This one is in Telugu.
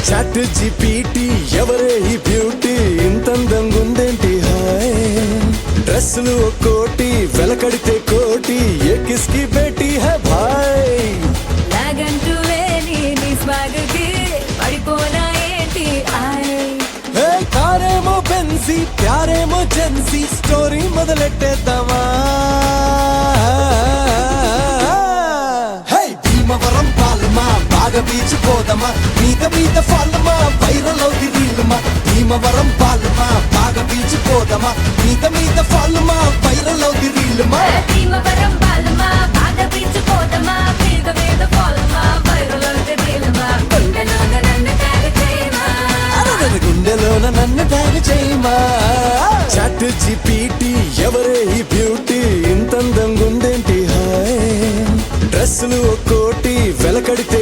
చాట్ జీపీటీ ఎవరే ఈ బ్యూటీ ఇంతందంగుందేంటి హాయ్ డ్రెస్సులు ఒక్కోటి వెలకడితే కోటి ఏ కిస్కి బేటీ హై భాయ్ నాగంటూ లేని నీ స్వాగకి పడిపోనా ఏంటి ఆయ్ హే కారేమో బెన్సీ ప్యారేమో జెన్సీ స్టోరీ మొదలెట్టేద్దామా హే భీమవరం పాలమా బాగా బీచ్ పోదమా మీద ఫాలమా వైరల్ అవుది రీల్మా భీమవరం పాలమా బాగా బీచ్ పోదమా మీద ఫాలమా వైరల్ అవుది రీల్మా భీమవరం పాలమా బాగా బీచ్ పోతమా మీద పోలమా వైరల్ అవుతేమా గుండెలోన నన్ను ట్యాగ్ చేయమా గుండెలోన నన్ను ట్యాగ్ చేయమా చాట్ జీపీటీ ఎవరే ఈ బ్యూటీ ఇంతందంగుందేంటి హాయ్ డ్రెస్సులు ఒక్కోటి వెలకడితే